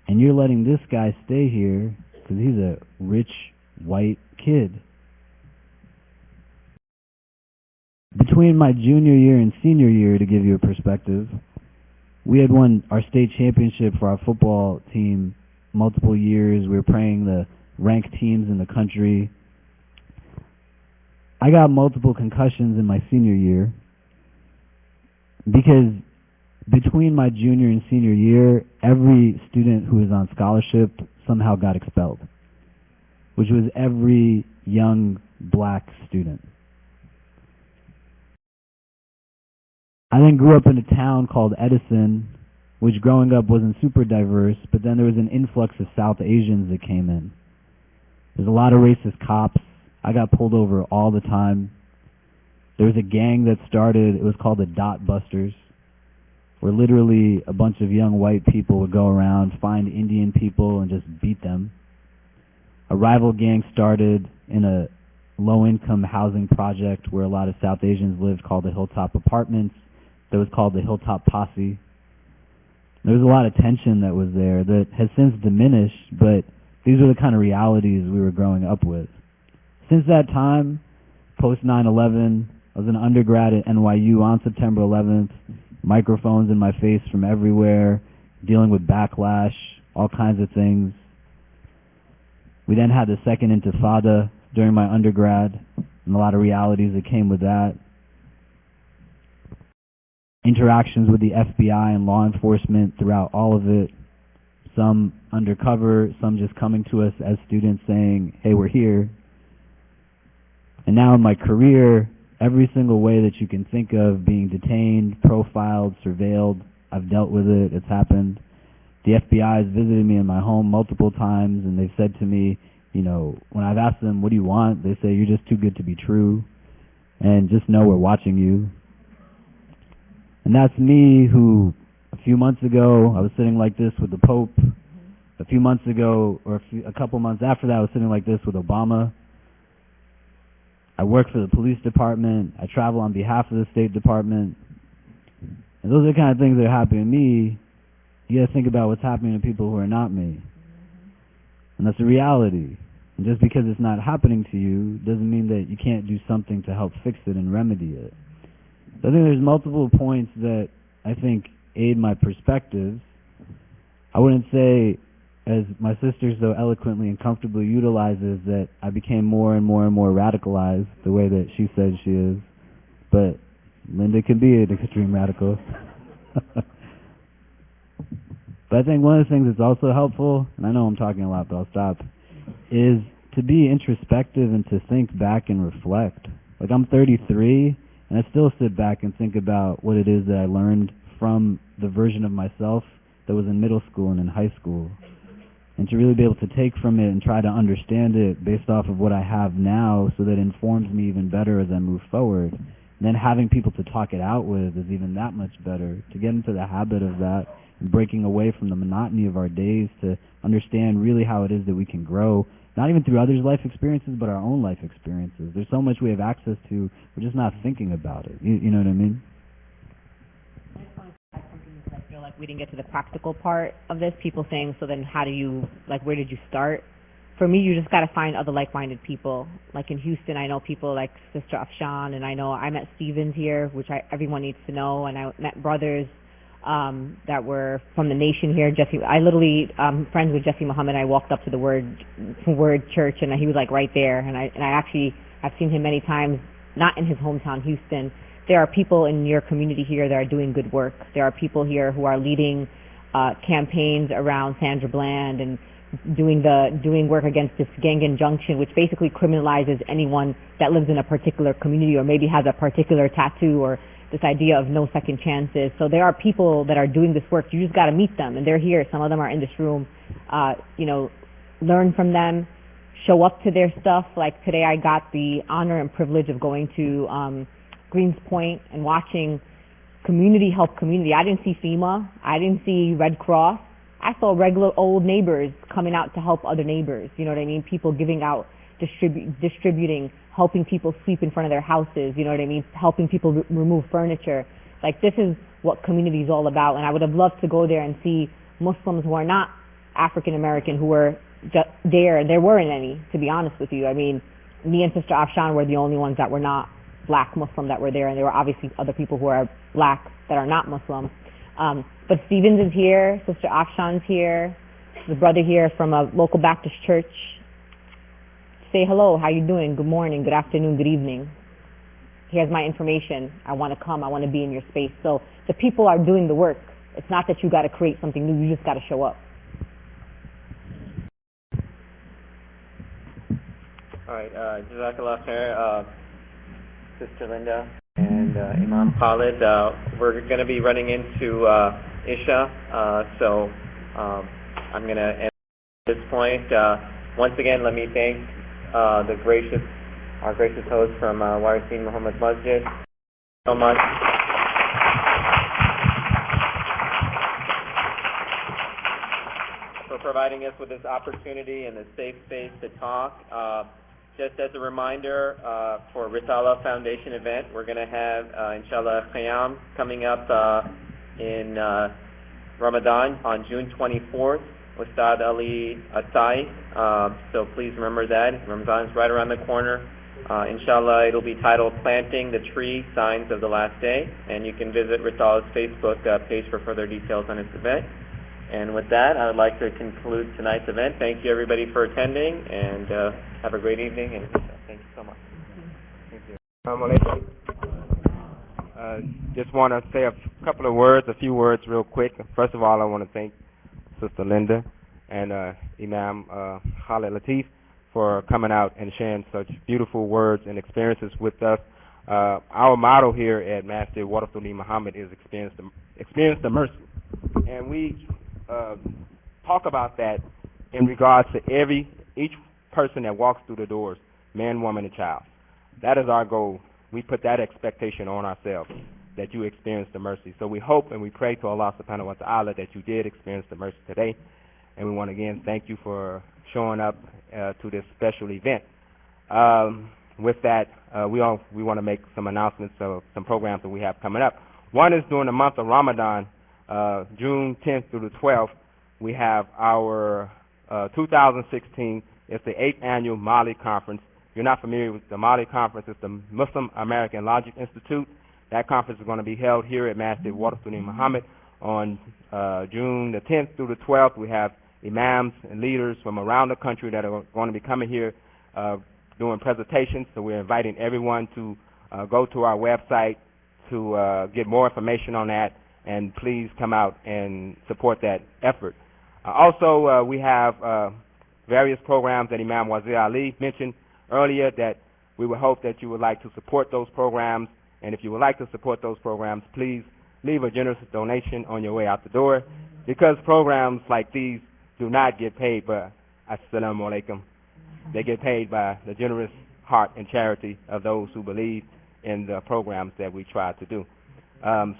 And you're letting this guy stay here because he's a rich white kid. Between my junior year and senior year, to give you a perspective, we had won our state championship for our football team multiple years. We were playing the ranked teams in the country. I got multiple concussions in my senior year because between my junior and senior year, every student who was on scholarship somehow got expelled, which was every young black student. I then grew up in a town called Edison, which growing up wasn't super diverse, but then there was an influx of South Asians that came in. There's a lot of racist cops. I got pulled over all the time. There was a gang that started, it was called the Dot Busters, where literally a bunch of young white people would go around, find Indian people, and just beat them. A rival gang started in a low-income housing project where a lot of South Asians lived called the Hilltop Apartments. That was called the Hilltop Posse. There was a lot of tension that was there that has since diminished, but these were the kind of realities we were growing up with. Since that time, post 9/11, I was an undergrad at NYU on September 11th, microphones in my face from everywhere, dealing with backlash, all kinds of things. We then had the second intifada during my undergrad, and a lot of realities that came with that. Interactions with the FBI and law enforcement throughout all of it, some undercover, some just coming to us as students saying, hey, we're here. And now in my career, every single way that you can think of being detained, profiled, surveilled, I've dealt with it, it's happened. The FBI has visited me in my home multiple times, and they've said to me, you know, when I've asked them, what do you want? They say, you're just too good to be true, and just know we're watching you. And that's me who, a few months ago, I was sitting like this with the Pope. A few months ago, or a couple months after that, I was sitting like this with Obama. I work for the police department. I travel on behalf of the State Department. And those are the kind of things that are happening to me. You got to think about what's happening to people who are not me. And that's a reality. And just because it's not happening to you doesn't mean that you can't do something to help fix it and remedy it. So I think there's multiple points that I think aid my perspectives. I wouldn't say, as my sister so eloquently and comfortably utilizes, that I became more and more and more radicalized the way that she said she is. But Linda can be an extreme radical. But I think one of the things that's also helpful, and I know I'm talking a lot, but I'll stop, is to be introspective and to think back and reflect. Like, I'm 33, and I still sit back and think about what it is that I learned from the version of myself that was in middle school and in high school. And to really be able to take from it and try to understand it based off of what I have now so that it informs me even better as I move forward. And then having people to talk it out with is even that much better, to get into the habit of that and breaking away from the monotony of our days to understand really how it is that we can grow, not even through others' life experiences, but our own life experiences. There's so much we have access to, we're just not thinking about it. You know what I mean? I feel like we didn't get to the practical part of this. People saying, so then how do you, like, where did you start? For me, you just got to find other like-minded people. Like in Houston, I know people like Sister Afshan, and I met Stevens here, which everyone needs to know, and I met brothers that were from the nation here. I literally friends with Jesse Muhammad. I walked up to the Word Church, and he was like right there. And I actually have seen him many times, not in his hometown, Houston. There are people in your community here that are doing good work. There are people here who are leading campaigns around Sandra Bland and doing work against this gang injunction, which basically criminalizes anyone that lives in a particular community or maybe has a particular tattoo or this idea of no second chances. So there are people that are doing this work. You just got to meet them, and they're here. Some of them are in this room. Learn from them, show up to their stuff. Like today, I got the honor and privilege of going to Greens Point and watching community help community. I didn't see FEMA. I didn't see Red Cross. I saw regular old neighbors coming out to help other neighbors. You know what I mean? People giving out, distributing, helping people sleep in front of their houses. You know what I mean? Helping people remove furniture. Like, this is what community is all about. And I would have loved to go there and see Muslims who are not African American who were there. There weren't any, to be honest with you. I mean, me and Sister Afshan were the only ones that were not black Muslim that were there, and there were obviously other people who are black that are not Muslim. But Stevens is here, Sister Afshan's here, the brother here from a local Baptist church. Say hello, how you doing? Good morning, good afternoon, good evening. Here's my information. I want to come, I want to be in your space. So the people are doing the work. It's not that you got to create something new, you just got to show up. All right, Jazakallah khair, Sister Linda and Imam Khalid. We're going to be running into Isha, so I'm going to end at this point. Once again, let me thank our gracious host from Warisin Muhammad Masjid so much. For providing us with this opportunity and a safe space to talk. Just as a reminder, for Risala Foundation event, we're going to have, inshallah, Qiyam coming up in Ramadan on June 24th, Ustad Ali Atai. So please remember that. Ramadan's right around the corner. Inshallah, it'll be titled Planting the Tree, Signs of the Last Day. And you can visit Risala's Facebook page for further details on this event. And with that, I would like to conclude tonight's event. Thank you, everybody, for attending, and have a great evening. And thank you so much. Thank you. Just want to say a few words real quick. First of all, I want to thank Sister Linda and Imam Khalid Latif for coming out and sharing such beautiful words and experiences with us. Our motto here at Masjid Warathuli Muhammad is experience the mercy. And we talk about that in regards to each person that walks through the doors, man, woman, and child. That is our goal. We put that expectation on ourselves, that you experience the mercy. So we hope and we pray to Allah subhanahu wa ta'ala that you did experience the mercy today. And we want to again thank you for showing up to this special event. With that, we want to make some announcements of some programs that we have coming up. One is during the month of Ramadan, June 10th through the 12th, we have our 2016, it's the 8th annual Mali Conference. If you're not familiar with the Mali Conference, it's the Muslim American Logic Institute. That conference is going to be held here at Masjid Warathuli Muhammad on June the 10th through the 12th. We have imams and leaders from around the country that are going to be coming here doing presentations. So we're inviting everyone to go to our website to get more information on that, and please come out and support that effort. Also, we have various programs that Imam Wazir Ali mentioned earlier that we would hope that you would like to support those programs. And if you would like to support those programs, please leave a generous donation on your way out the door, because programs like these do not get paid by Assalamu alaikum. They get paid by the generous heart and charity of those who believe in the programs that we try to do.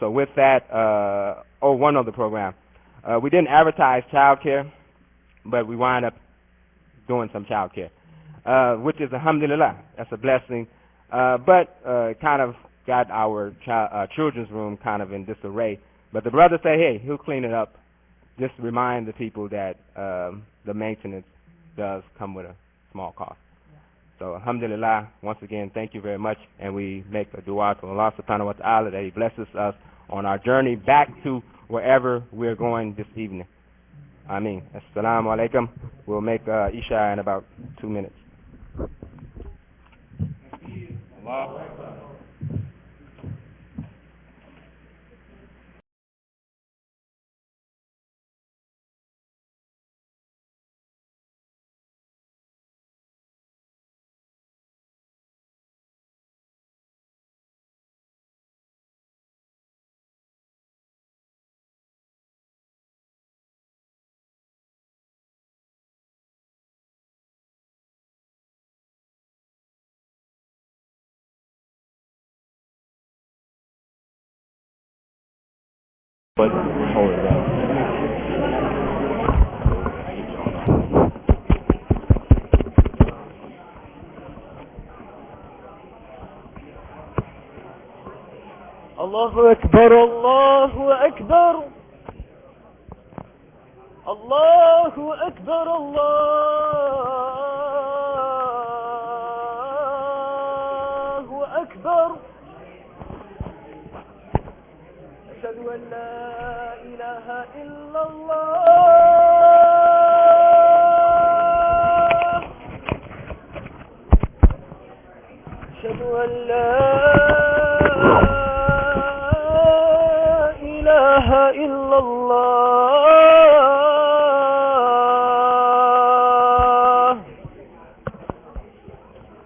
So with that, one other program. We didn't advertise child care, but we wind up doing some child care, which is alhamdulillah. That's a blessing. But kind of got our children's room kind of in disarray. But the brother said, hey, he'll clean it up. Just remind the people that the maintenance does come with a small cost. So alhamdulillah, once again, thank you very much. And we make a dua to Allah subhanahu wa ta'ala that He blesses us on our journey back to wherever we're going this evening. Ameen. Assalamu alaikum. We'll make Isha in about 2 minutes. Allah. But hold it up. Allahu Akbar, Allahu Akbar. الله أكبر الله أكبر أشهد أن لا إله إلا الله أشهد أن لا إله إلا الله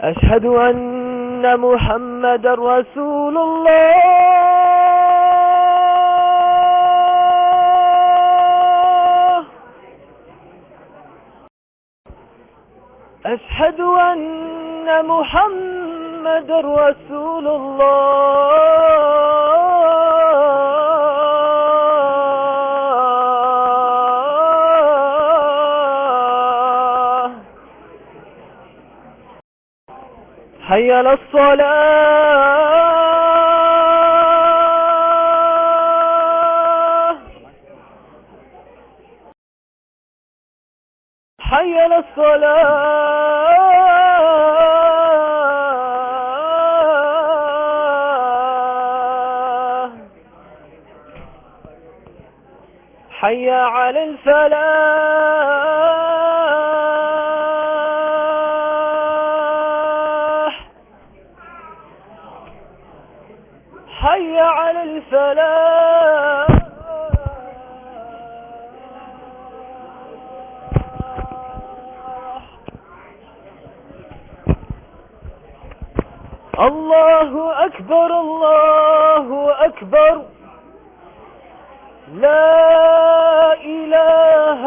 أشهد أن محمدا رسول الله أشهد أن محمدا رسول الله حي على الصلاة حي على الصلاة حي على الفلاح حي على الفلاح الله أكبر الله أكبر لا إله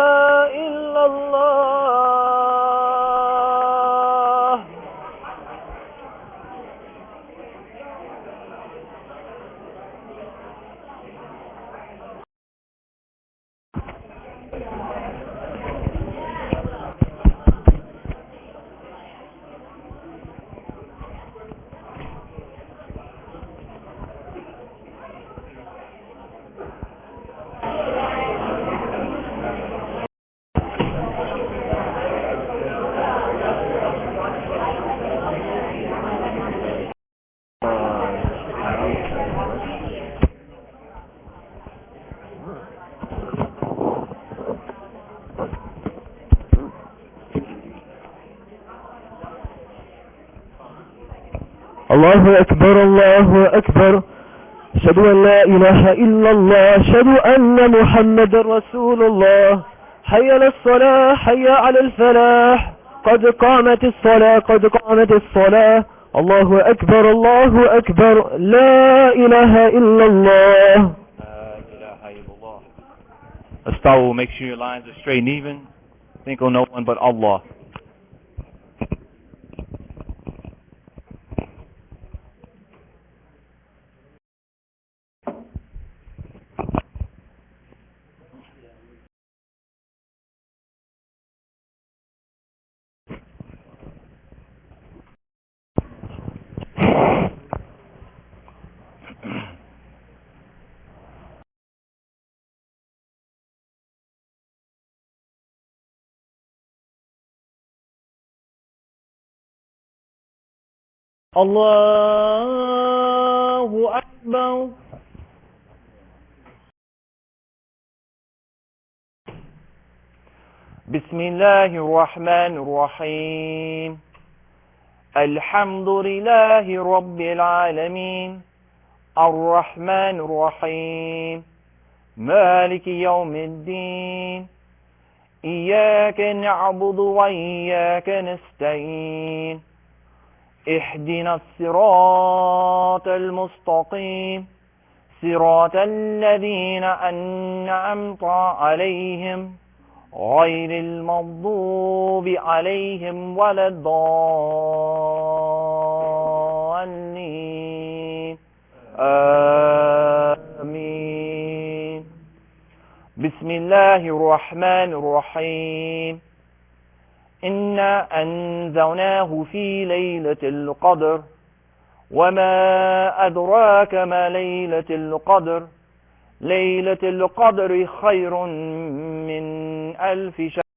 إلا الله الله أكبر الله أكبر أشهد أن لا إله إلا الله أشهد أن محمد رسول الله حي على الصلاة حي على الفلاح قد قامت الصلاة قد قامت الصلاة الله أكبر الله أكبر لا إله إلا الله Astawu, make sure your lines are straight and even. Think on no one but Allah. الله أكبر بسم الله الرحمن الرحيم الحمد لله رب العالمين الرحمن الرحيم مالك يوم الدين إياك نعبد وإياك نستعين اهدنا الصراط المستقيم صراط الذين أنعمت عليهم غير المغضوب عليهم ولا الضالين آمين بسم الله الرحمن الرحيم إنا أنزلناه في ليلة القدر وما أدراك ما ليلة القدر ليلة القدر خير من ألف شهر